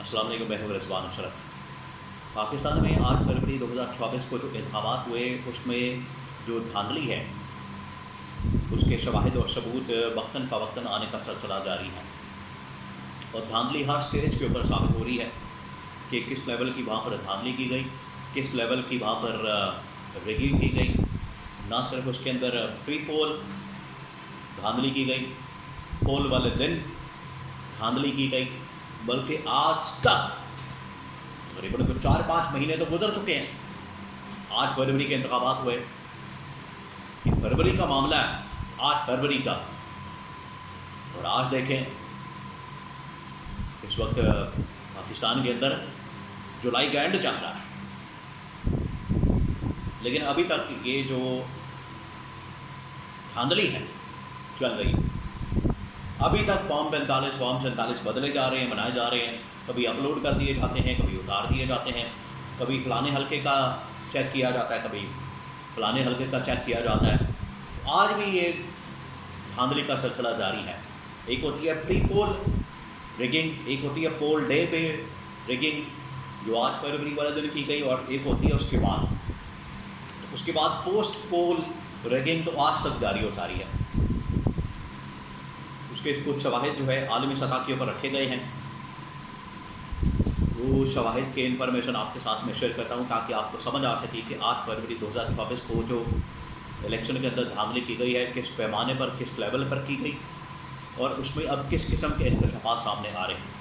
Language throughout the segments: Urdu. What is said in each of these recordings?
السلام علیکم، میں ہوں رضوان اشرف۔ پاکستان میں 8 فروری 2024 کو جو انتخابات ہوئے اس میں جو دھاندلی ہے اس کے شواہد اور ثبوت وقتاً فوقتاً آنے کا سلسلہ جاری ہے، اور دھاندلی ہر سٹیج کے اوپر ثابت ہو رہی ہے کہ کس لیول کی وہاں پر دھاندلی کی گئی، کس لیول کی وہاں پر ریگنگ کی گئی۔ نہ صرف اس کے اندر پری پول دھاندلی کی گئی، پول والے دن دھاندلی کی گئی، بلکہ آج تک تقریباً 4-5 مہینے تو گزر چکے ہیں۔ 8 فروری کے انتخابات ہوئے، یہ فروری کا معاملہ ہے، 8 فروری کا، اور آج دیکھیں اس وقت پاکستان کے اندر جولائی کا اینڈ چل رہا ہے، لیکن ابھی تک یہ جو دھاندلی ہے چل رہی ہے۔ ابھی تک فارم 45 فارم 47 بدلے جا رہے ہیں، بنائے جا رہے ہیں، کبھی اپلوڈ کر دیے جاتے ہیں، کبھی اتار دیے جاتے ہیں، کبھی فلانے حلقے کا چیک کیا جاتا ہے، کبھی فلانے حلقے کا چیک کیا جاتا ہے۔ آج بھی یہ دھاندلی کا سلسلہ جاری ہے۔ ایک ہوتی ہے پری پول ریگنگ، ایک ہوتی ہے پول ڈے پہ ریگنگ جو 8 فروری والے دن کی گئی، اور ایک ہوتی ہے اس کے بعد پوسٹ پول ریگنگ تو آج تک جاری و ساری ہے۔ اس کے کچھ شواہد جو ہے عالمی سطح کے اوپر رکھے گئے ہیں، وہ شواہد کے انفارمیشن آپ کے ساتھ میں شیئر کرتا ہوں تاکہ آپ کو سمجھ آ سکے کہ 8 فروری 2024 کو جو الیکشن کے اندر دھاندلی کی گئی ہے کس پیمانے پر، کس لیول پر کی گئی، اور اس میں اب کس قسم کے انکشافات سامنے آ رہے ہیں۔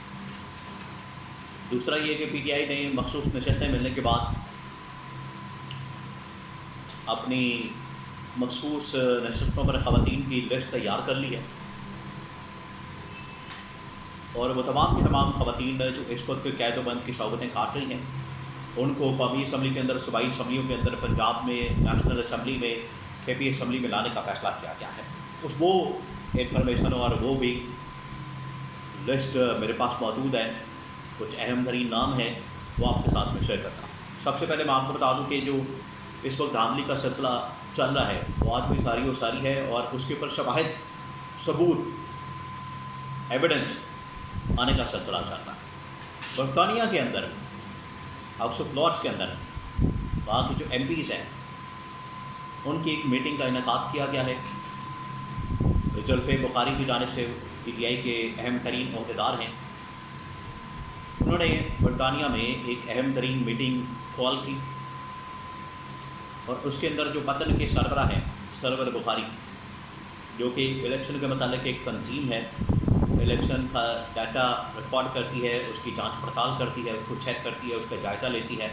دوسرا یہ کہ پی ٹی آئی نے مخصوص نشستیں ملنے کے بعد اپنی مخصوص نشستوں پر خواتین کی لسٹ تیار کر لی ہے، اور وہ تمام کی تمام خواتین جو اس وقت قید و بند کی صحبتیں کاٹ رہی ہیں ان کو قومی اسمبلی کے اندر، صوبائی اسمبلیوں کے اندر، پنجاب میں نیشنل اسمبلی میں، کے پی اسمبلی میں لانے کا فیصلہ کیا گیا ہے۔ وہ انفارمیشن اور وہ بھی لسٹ میرے پاس موجود ہے، کچھ اہم ترین نام ہیں، وہ آپ کے ساتھ میں شیئر کرتا ہوں۔ سب سے پہلے میں آپ کو بتا دوں کہ جو اس وقت دھاندلی کا سلسلہ چل رہا ہے وہ آج بھی ساری و ساری ہے، اور اس کے اوپر شواہد، ثبوت، ایویڈنس آنے کا سلسلہ چل رہا ہے۔ برطانیہ کے اندر ہاؤس آف لارڈس کے اندر وہاں کی جو ایم پیز ہیں ان کی ایک میٹنگ کا انعقاد کیا گیا ہے۔ زلفے بخاری کی جانب سے پی ٹی آئی کے اہم ترین عہدیدار ہیں، انہوں نے برطانیہ میں ایک اہم ترین میٹنگ کال کی، اور اس کے اندر جو وطن کے سربراہ ہیں سرور بخاری، جو کہ الیکشن کے متعلق ایک تنظیم ہے، الیکشن کا ڈیٹا ریکارڈ کرتی ہے، اس کی جانچ پڑتال کرتی ہے، اس کو چیک کرتی ہے، اس کا جائزہ لیتی ہے،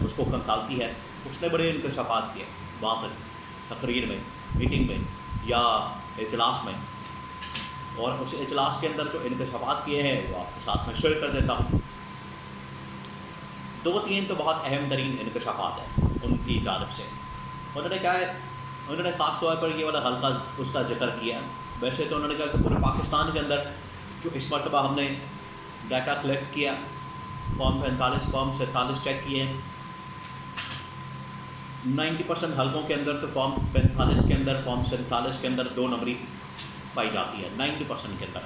اس کو کھنگالتی ہے، اس نے بڑے انکشافات کیے وہاں پر تقریر میں، میٹنگ میں یا اجلاس میں، اور اس اجلاس کے اندر جو انکشافات کیے ہیں وہ آپ کے ساتھ میں شیئر کر دیتا ہوں۔ 2-3 تو بہت اہم ترین انکشافات ہیں ان کی جانب سے۔ انہوں نے کہا ہے، انہوں نے خاص طور پر یہ والا حلقہ اس کا ذکر کیا۔ ویسے تو انہوں نے کہا کہ پورے پاکستان کے اندر جو اس مرتبہ ہم نے ڈیٹا کلیکٹ کیا، فارم 45 فارم 47 چیک کیے ہیں، 90% حلقوں کے اندر تو فارم 45 کے اندر، فارم 47 کے اندر 2 نمبری پائی جاتی ہے 90% کے اندر۔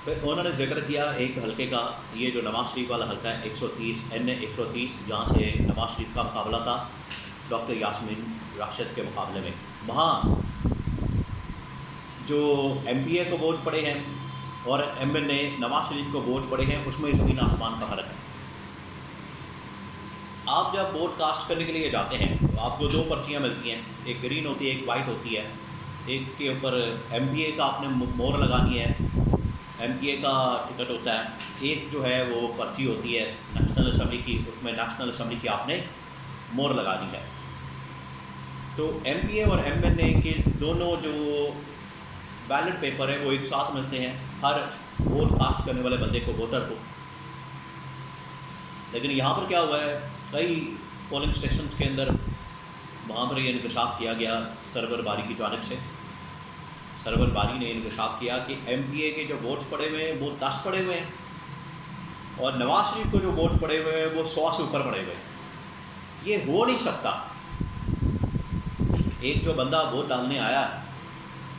پھر انہوں نے ذکر کیا ایک حلقے کا، یہ جو نواز شریف والا حلقہ ہے 130 NA 130، جہاں سے نواز شریف کا مقابلہ تھا ڈاکٹر یاسمین راشد کے مقابلے میں۔ وہاں جو ایم پی اے کو ووٹ پڑے ہیں اور ایم این اے نواز شریف کو ووٹ پڑے ہیں، اس میں زمین آسمان کا فرق ہے۔ آپ جب ووٹ کاسٹ کرنے کے لیے جاتے ہیں تو آپ کو 2 پرچیاں ملتی ہیں، ایک گرین ہوتی ہے، ایک وائٹ ہوتی ہے۔ ایک کے اوپر ایم پی اے کا آپ نے مہر لگانی ہے، ایم پی اے کا ٹکٹ ہوتا ہے، ایک جو ہے وہ پرچی ہوتی ہے نیشنل اسمبلی کی، اس میں نیشنل اسمبلی کی آپ نے مہر لگانی ہے۔ تو ایم پی اے اور ایم این اے کے دونوں جو بیلٹ پیپر ہے وہ ایک ساتھ ملتے ہیں ہر ووٹ کاسٹ کرنے والے بندے کو، ووٹر کو۔ لیکن یہاں پر کیا ہوا ہے، کئی پولنگ اسٹیشنز کے اندر وہاں پر یہ انکشاف کیا گیا سرور باری کی جانب سے۔ سرور باری نے انکشاف کیا کہ ایم پی اے کے جو ووٹس پڑے ہوئے ہیں وہ 10 پڑے ہوئے ہیں، اور نواز شریف کو جو ووٹ پڑے ہوئے ہیں وہ 100 سے اوپر پڑے ہوئے ہیں۔ یہ ہو نہیں سکتا۔ ایک جو بندہ ووٹ ڈالنے آیا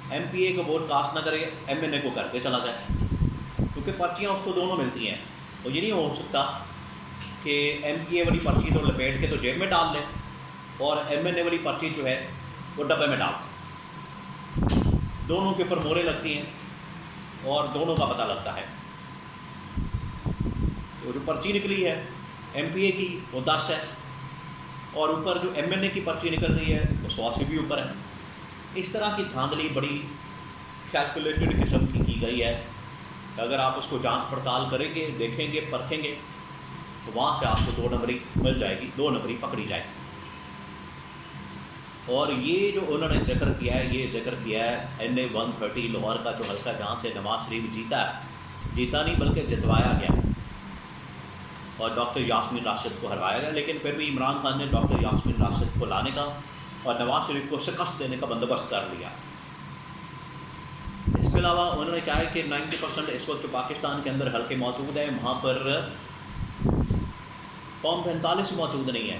ایم پی اے کو ووٹ کاسٹ نہ کرے، ایم این اے کو کر کے چلا جائے۔ کیونکہ پرچیاں اس کو دونوں ملتی ہیں. اور یہ نہیں ہو سکتا کہ ایم پی اے والی پرچی تو لپیٹ کے تو جیب میں ڈال لیں اور ایم این اے والی پرچی جو ہے وہ ڈبے میں ڈال دیں. دونوں کے اوپر موریں لگتی ہیں اور دونوں کا پتہ لگتا ہے. تو جو پرچی نکلی ہے ایم پی اے کی وہ 10 ہے اور اوپر جو ایم این اے کی پرچی نکل رہی ہے وہ 100 سے بھی اوپر ہے. اس طرح کی دھاندلی بڑی کیلکولیٹڈ قسم کی گئی ہے. اگر آپ اس کو جانچ پڑتال کریں گے، دیکھیں گے، پرکھیں گے تو وہاں سے آپ کو 2 نمبری مل جائے گی، 2 نمبری پکڑی جائے گی. اور یہ جو انہوں نے ذکر کیا ہے، یہ ذکر کیا ہے NA 130 لاہور کا جو حلقہ جہاں سے نواز شریف جیتا نہیں بلکہ جتوایا گیا اور ڈاکٹر یاسمین راشد کو ہروایا گیا. لیکن پھر بھی عمران خان نے ڈاکٹر یاسمین راشد کو لانے کا اور نواز شریف کو شکست دینے کا بندوبست کر لیا. اس کے علاوہ انہوں نے کہا ہے کہ 90% اس وقت جو پاکستان کے اندر حلقے موجود ہیں وہاں پر فارم 45 موجود نہیں ہے.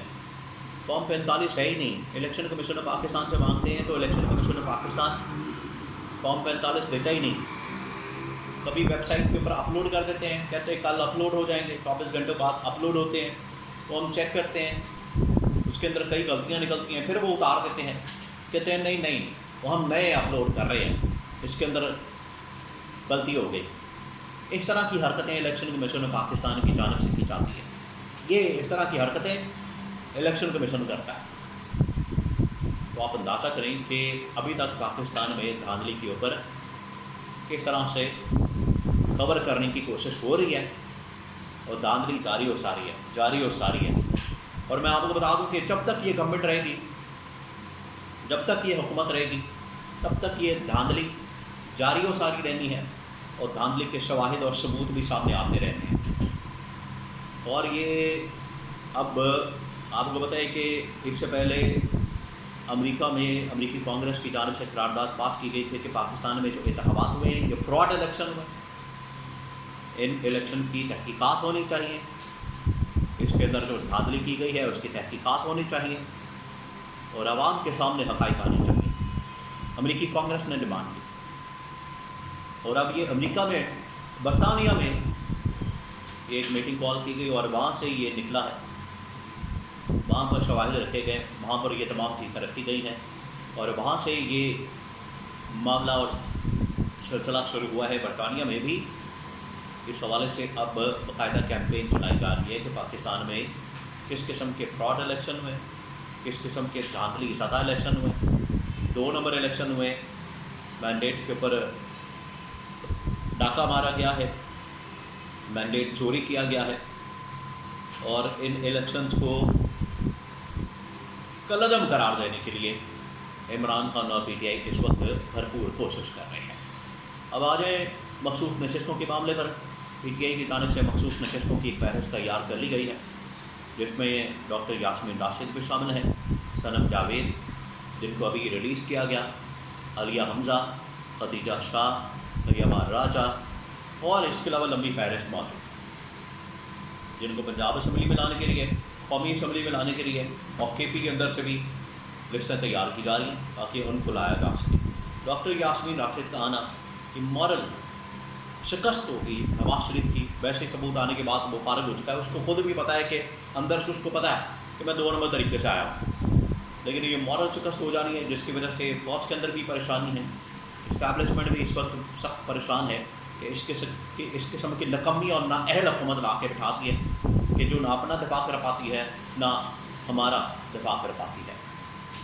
فارم 45 ہے ہی نہیں. الیکشن کمیشن آف پاکستان سے مانگتے ہیں تو election commission of Pakistan form 45 دیتا ہی نہیں. کبھی ویب سائٹ کے اوپر اپلوڈ کر دیتے ہیں، کہتے ہیں کل اپلوڈ ہو جائیں گے، 24 گھنٹوں بعد اپلوڈ ہوتے ہیں تو ہم چیک کرتے ہیں، اس کے اندر کئی غلطیاں نکلتی ہیں، پھر وہ اتار دیتے ہیں، کہتے ہیں نہیں وہ ہم نئے اپلوڈ کر رہے ہیں، اس کے اندر غلطی ہو گئی. اس طرح کی حرکتیں الیکشن کمیشن آف پاکستان کی جانب سے کی جاتی ہیں. یہ اس طرح کی حرکتیں الیکشن کمیشن کرتا ہے. تو آپ اندازہ کریں کہ ابھی تک پاکستان میں دھاندلی کے اوپر کس طرح سے کور کرنے کی کوشش ہو رہی ہے اور دھاندلی جاری و ساری ہے. اور میں آپ کو بتا دوں کہ جب تک یہ گورنمنٹ رہے گی، جب تک یہ حکومت رہے گی، تب تک یہ دھاندلی جاری و ساری رہنی ہے اور دھاندلی کے شواہد اور ثبوت بھی سامنے آتے رہنے ہیں. اور یہ اب آپ کو بتائیں کہ اس سے پہلے امریکہ میں امریکی کانگریس کی جانب سے قرارداد پاس کی گئی تھی کہ پاکستان میں جو انتخابات ہوئے ہیں یہ فراڈ الیکشن ہوئے، ان الیکشن کی تحقیقات ہونی چاہیے، اس کے اندر جو دھاندلی کی گئی ہے اس کی تحقیقات ہونی چاہیے اور عوام کے سامنے حقائق آنے چاہیے. امریکی کانگریس نے ڈیمانڈ کی. اور اب یہ امریکہ میں، برطانیہ میں ایک میٹنگ کال کی گئی اور وہاں سے یہ نکلا ہے. وہاں پر شواہد رکھے گئے، وہاں پر یہ تمام چیزیں رکھی گئی ہیں اور وہاں سے یہ معاملہ اور سلسلہ شروع ہوا ہے. برطانیہ میں بھی اس حوالے سے اب باقاعدہ کیمپین چلائی جا رہی ہے کہ پاکستان میں کس قسم کے فراڈ الیکشن ہوئے، کس قسم کے دھاندلی زدہ الیکشن ہوئے، 2 نمبر الیکشن ہوئے، مینڈیٹ کے اوپر ڈاکہ مارا گیا ہے، مینڈیٹ چوری کیا گیا ہے اور ان الیکشنز کو کالعدم قرار دینے کے لیے عمران خان اور پی ٹی آئی اس وقت بھرپور کوشش کر رہے ہیں. اب آ جائیں مخصوص نشستوں کے معاملے پر. پی ٹی آئی کی جانب سے مخصوص نشستوں کی ایک فہرست تیار کر لی گئی ہے جس میں ڈاکٹر یاسمین راشد بھی شامل ہیں، صنم جاوید جن کو ابھی ریلیز کیا گیا، عالیہ حمزہ، خدیجہ شاہ، طیبہ راجہ اور اس کے علاوہ لمبی فہرست موجود جن کو پنجاب اسمبلی میں لانے کے لیے، قومی اسمبلی میں لانے کے لیے اور کے پی کے اندر سے بھی لسٹیں تیار کی جا رہی ہیں تاکہ ان کو لایا جا سکے. ڈاکٹر یاسمین راشد کا آنا امورل شکست ہوگی نواز شریف کی. ویسے ثبوت آنے کے بعد وہ فارغ ہو چکا ہے، اس کو خود بھی پتہ ہے کہ اندر سے اس کو پتہ ہے کہ میں 2 نمبر طریقے سے آیا ہوں، لیکن یہ مورل شکست ہو جانی ہے جس کی وجہ سے فوج کے اندر بھی پریشانی ہے، اسٹیبلشمنٹ بھی اس وقت سخت پریشان ہے کہ اس قسم کی نکمی اور نااہل حکومت لا کے بٹھاتی ہے کہ جو نہ اپنا دفاع کر پاتی ہے نہ ہمارا دفاع کر پاتی ہے.